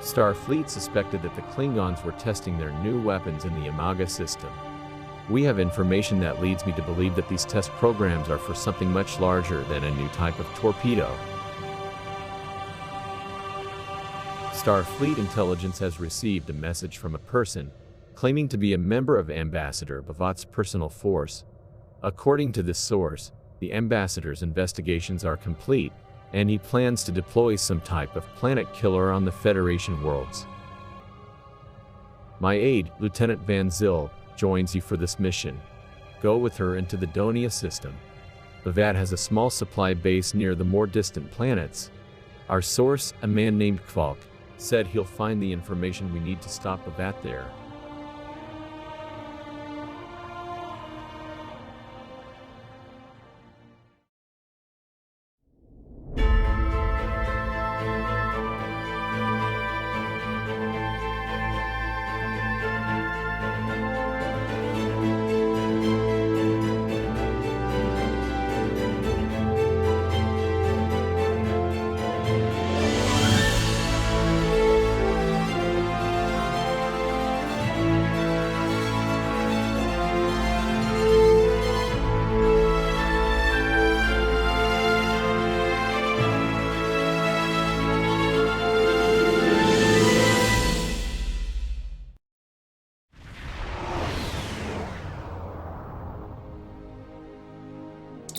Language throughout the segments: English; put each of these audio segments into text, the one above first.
Starfleet suspected that the Klingons were testing their new weapons in the Imaga system. We have information that leads me to believe that these test programs are for something much larger than a new type of torpedo. Starfleet intelligence has received a message from a person claiming to be a member of Ambassador Bavat's personal force. According to this source, the ambassador's investigations are complete, and he plans to deploy some type of planet killer on the Federation worlds. My aide, Lieutenant Van Zyl, joins you for this mission. Go with her into the Donia system. Bavat has a small supply base near the more distant planets. Our source, a man named Kvalk, said he'll find the information we need to stop Bavat there.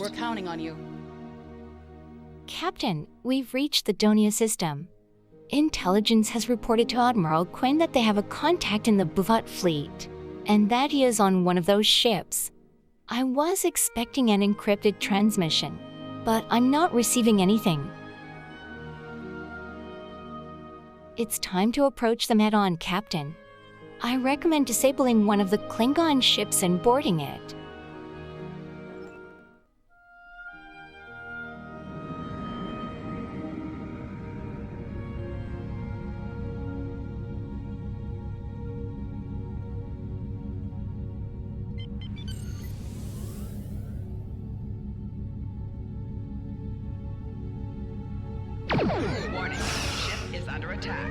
We're counting on you. Captain, we've reached the Donia system. Intelligence has reported to Admiral Quinn that they have a contact in the Bavat fleet, and that he is on one of those ships. I was expecting an encrypted transmission, but I'm not receiving anything. It's time to approach them head-on, Captain. I recommend disabling one of the Klingon ships and boarding it. Warning, ship is under attack.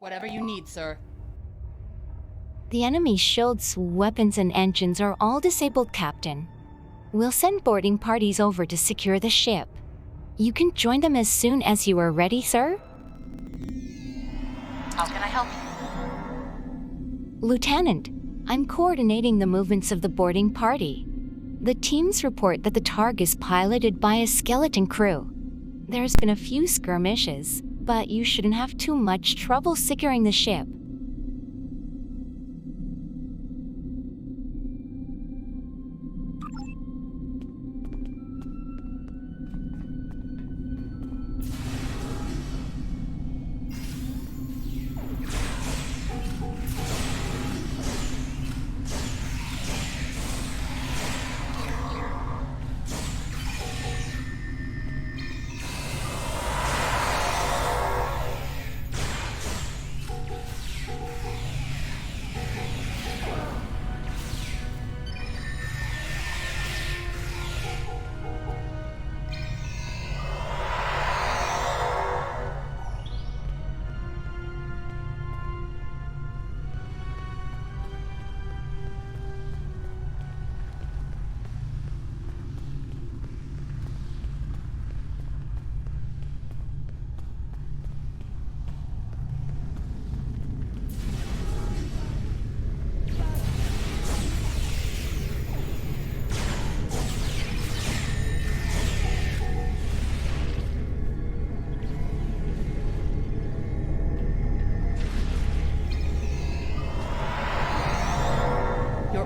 Whatever you need, sir. The enemy shields, weapons, and engines are all disabled, Captain. We'll send boarding parties over to secure the ship. You can join them as soon as you are ready, sir. How can I help you? Lieutenant, I'm coordinating the movements of the boarding party. The teams report that the Targ is piloted by a skeleton crew. There's been a few skirmishes, but you shouldn't have too much trouble securing the ship.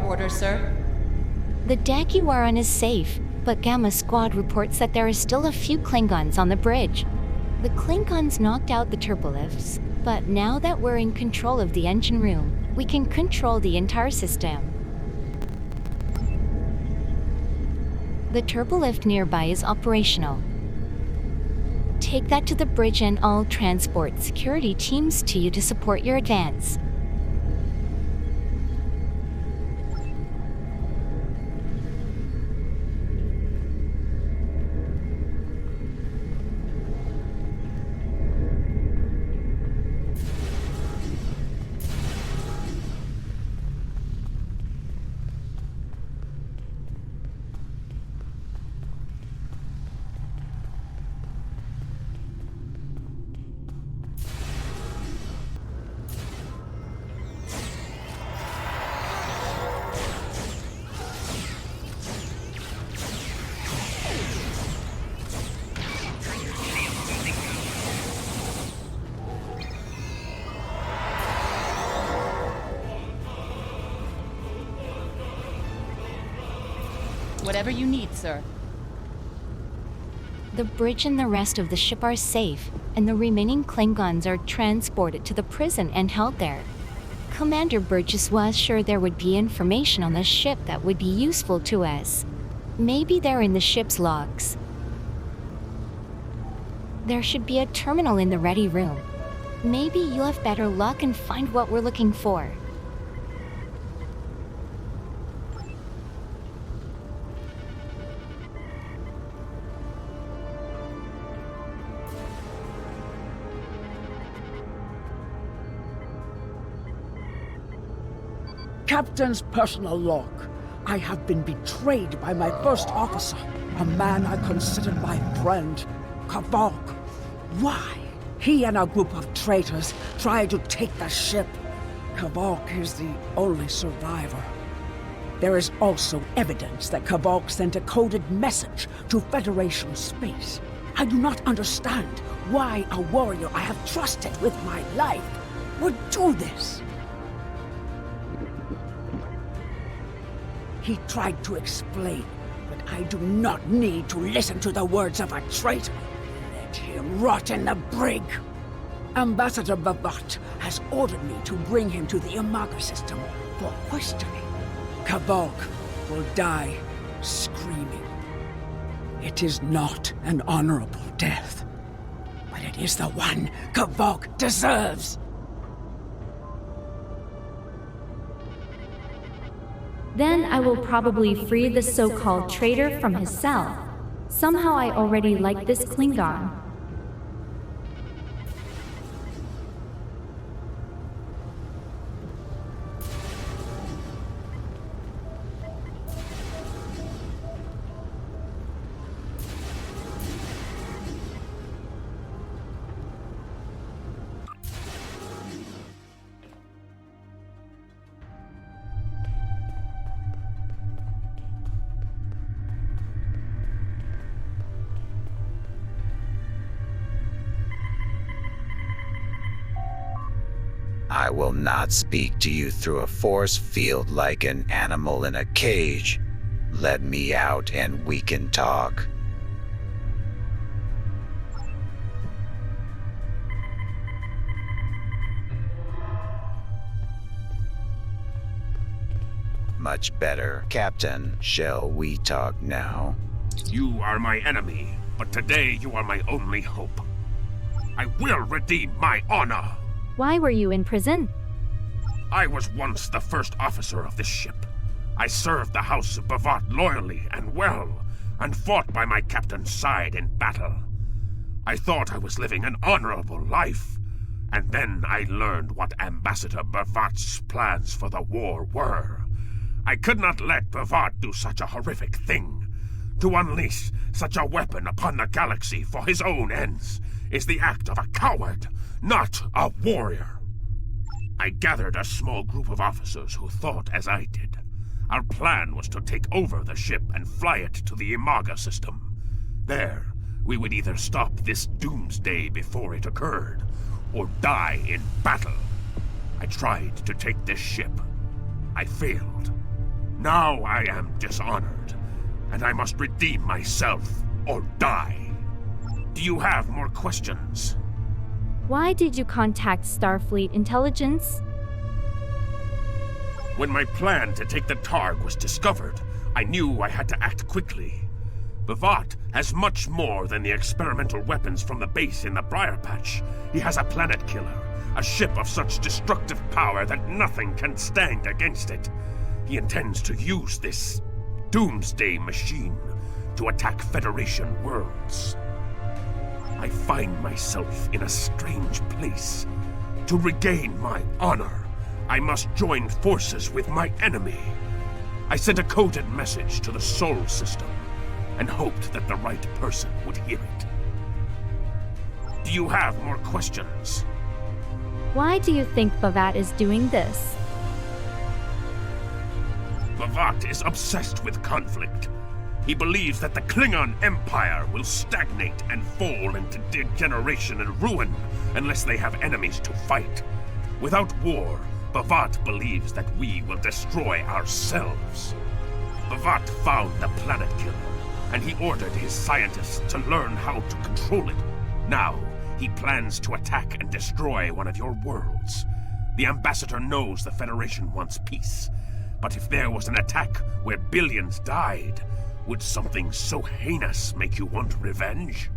orders, sir? The deck you are on is safe, but Gamma Squad reports that there are still a few Klingons on the bridge. The Klingons knocked out the turbolifts, but now that we're in control of the engine room, we can control the entire system. The turbolift nearby is operational. Take that to the bridge and I'll transport security teams to you to support your advance. Whatever you need, sir. The bridge and the rest of the ship are safe, and the remaining Klingons are transported to the prison and held there. Commander Burgess was sure there would be information on the ship that would be useful to us. Maybe they're in the ship's logs. There should be a terminal in the ready room. Maybe you'll have better luck and find what we're looking for. Captain's personal log. I have been betrayed by my first officer, a man I considered my friend, Kavok. Why? He and a group of traitors tried to take the ship. Kavok is the only survivor. There is also evidence that Kavok sent a coded message to Federation space. I do not understand why a warrior I have trusted with my life would do this. He tried to explain, but I do not need to listen to the words of a traitor. Let him rot in the brig. Ambassador Bavat has ordered me to bring him to the Imaga system for questioning. Kavok will die screaming. It is not an honorable death, but it is the one Kavok deserves. Then I will probably free the so-called traitor from his cell. Somehow I already like this Klingon. I will not speak to you through a force field like an animal in a cage. Let me out and we can talk. Much better, Captain. Shall we talk now? You are my enemy, but today you are my only hope. I will redeem my honor. Why were you in prison? I was once the first officer of this ship. I served the House of Bavat loyally and well, and fought by my captain's side in battle. I thought I was living an honorable life, and then I learned what Ambassador Bavat's plans for the war were. I could not let Bavat do such a horrific thing. To unleash such a weapon upon the galaxy for his own ends is the act of a coward, not a warrior. I gathered a small group of officers who thought as I did. Our plan was to take over the ship and fly it to the Imaga system. There, we would either stop this doomsday before it occurred, or die in battle. I tried to take this ship. I failed. Now I am dishonored, and I must redeem myself or die. Do you have more questions? Why did you contact Starfleet Intelligence? When my plan to take the Targ was discovered, I knew I had to act quickly. B'Vat has much more than the experimental weapons from the base in the Briar Patch. He has a planet killer, a ship of such destructive power that nothing can stand against it. He intends to use this doomsday machine to attack Federation worlds. I find myself in a strange place. To regain my honor, I must join forces with my enemy. I sent a coded message to the Sol system and hoped that the right person would hear it. Do you have more questions? Why do you think B'Vat is doing this? B'Vat is obsessed with conflict. He believes that the Klingon Empire will stagnate and fall into degeneration and ruin unless they have enemies to fight. Without war, B'Vat believes that we will destroy ourselves. B'Vat found the planet killer, and he ordered his scientists to learn how to control it. Now, he plans to attack and destroy one of your worlds. The Ambassador knows the Federation wants peace, but if there was an attack where billions died, would something so heinous make you want revenge?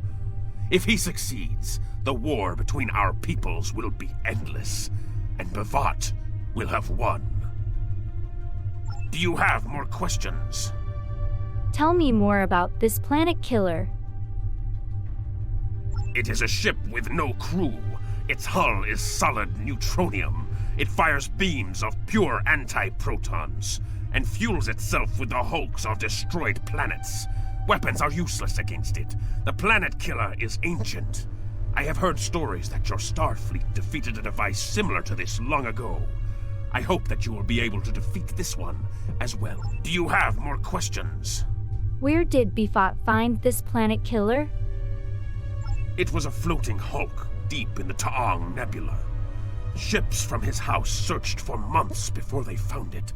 If he succeeds, the war between our peoples will be endless, and B'Vat will have won. Do you have more questions? Tell me more about this planet killer. It is a ship with no crew. Its hull is solid neutronium. It fires beams of pure anti-protons and fuels itself with the hulks of destroyed planets. Weapons are useless against it. The planet killer is ancient. I have heard stories that your Starfleet defeated a device similar to this long ago. I hope that you will be able to defeat this one as well. Do you have more questions? Where did B'Vat find this planet killer? It was a floating hulk deep in the Ta'ang Nebula. Ships from his house searched for months before they found it.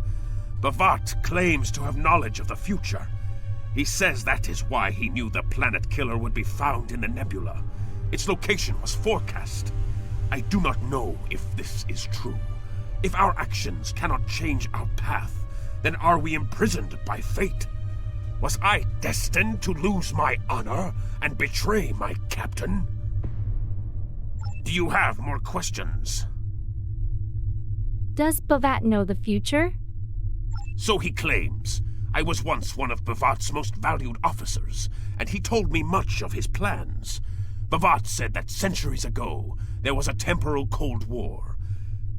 B'Vat claims to have knowledge of the future. He says that is why he knew the planet killer would be found in the nebula. Its location was forecast. I do not know if this is true. If our actions cannot change our path, then are we imprisoned by fate? Was I destined to lose my honor and betray my captain? Do you have more questions? Does B'Vat know the future? So he claims. I was once one of B'Vat's most valued officers, and he told me much of his plans. B'Vat said that centuries ago, there was a temporal Cold War.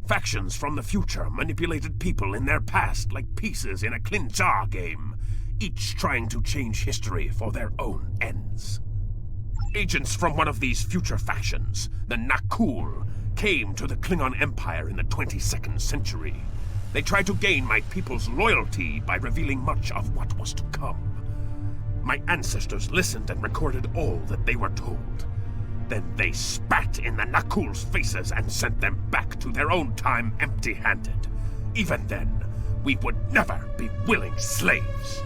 Factions from the future manipulated people in their past like pieces in a klingon game, each trying to change history for their own ends. Agents from one of these future factions, the Nakul, came to the Klingon Empire in the 22nd century. They tried to gain my people's loyalty by revealing much of what was to come. My ancestors listened and recorded all that they were told. Then they spat in the Nakul's faces and sent them back to their own time empty-handed. Even then, we would never be willing slaves.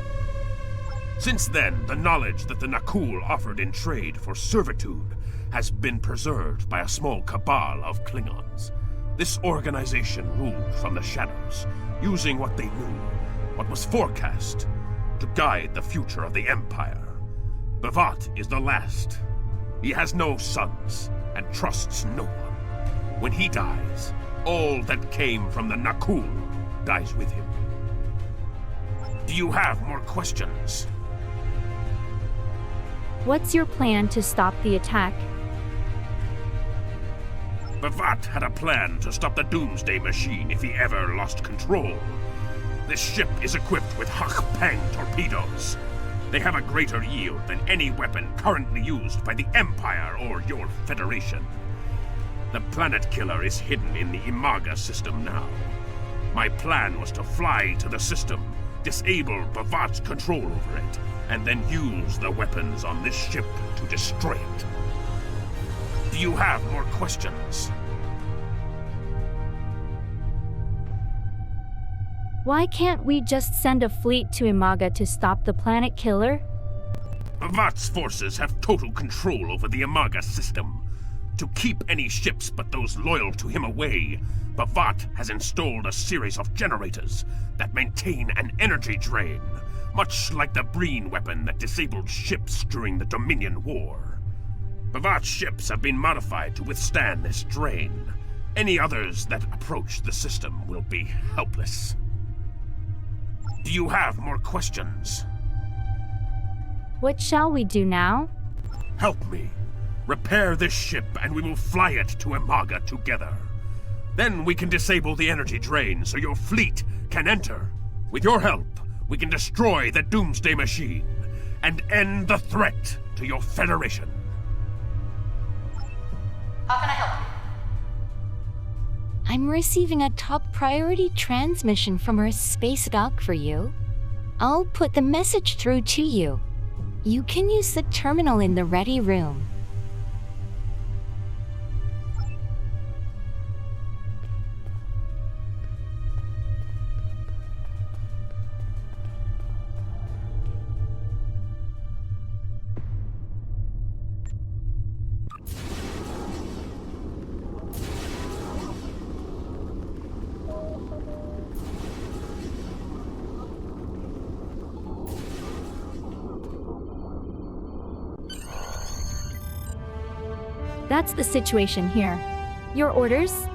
Since then, the knowledge that the Nakul offered in trade for servitude has been preserved by a small cabal of Klingons. This organization ruled from the shadows, using what they knew, what was forecast, to guide the future of the Empire. B'Vat is the last. He has no sons, and trusts no one. When he dies, all that came from the Nakul dies with him. Do you have more questions? What's your plan to stop the attack? B'Vat had a plan to stop the Doomsday Machine if he ever lost control. This ship is equipped with Hak-Pang torpedoes. They have a greater yield than any weapon currently used by the Empire or your Federation. The planet killer is hidden in the Imaga system now. My plan was to fly to the system, disable B'Vat's control over it, and then use the weapons on this ship to destroy it. Do you have more questions? Why can't we just send a fleet to Imaga to stop the planet killer? Bavat's forces have total control over the Imaga system. To keep any ships but those loyal to him away, Bavat has installed a series of generators that maintain an energy drain, much like the Breen weapon that disabled ships during the Dominion War. Bavat's ships have been modified to withstand this drain. Any others that approach the system will be helpless. Do you have more questions? What shall we do now? Help me. Repair this ship and we will fly it to Imaga together. Then we can disable the energy drain so your fleet can enter. With your help, we can destroy the Doomsday Machine and end the threat to your Federation. How can I help you? I'm receiving a top priority transmission from our space dock for you. I'll put the message through to you. You can use the terminal in the ready room. That's the situation here. Your orders?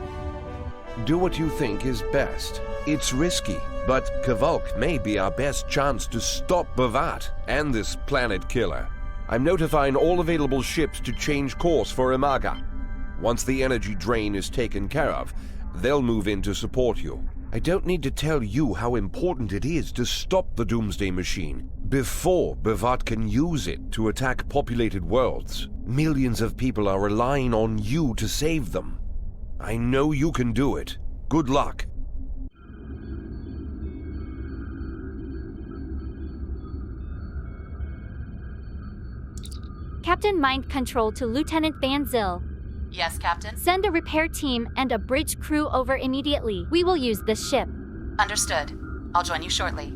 Do what you think is best. It's risky, but Kvalk may be our best chance to stop Bavat and this planet killer. I'm notifying all available ships to change course for Imaga. Once the energy drain is taken care of, they'll move in to support you. I don't need to tell you how important it is to stop the Doomsday Machine before Bavat can use it to attack populated worlds. Millions of people are relying on you to save them. I know you can do it. Good luck. Captain Mind Control to Lieutenant Van Zyl. Yes, Captain? Send a repair team and a bridge crew over immediately. We will use this ship. Understood. I'll join you shortly.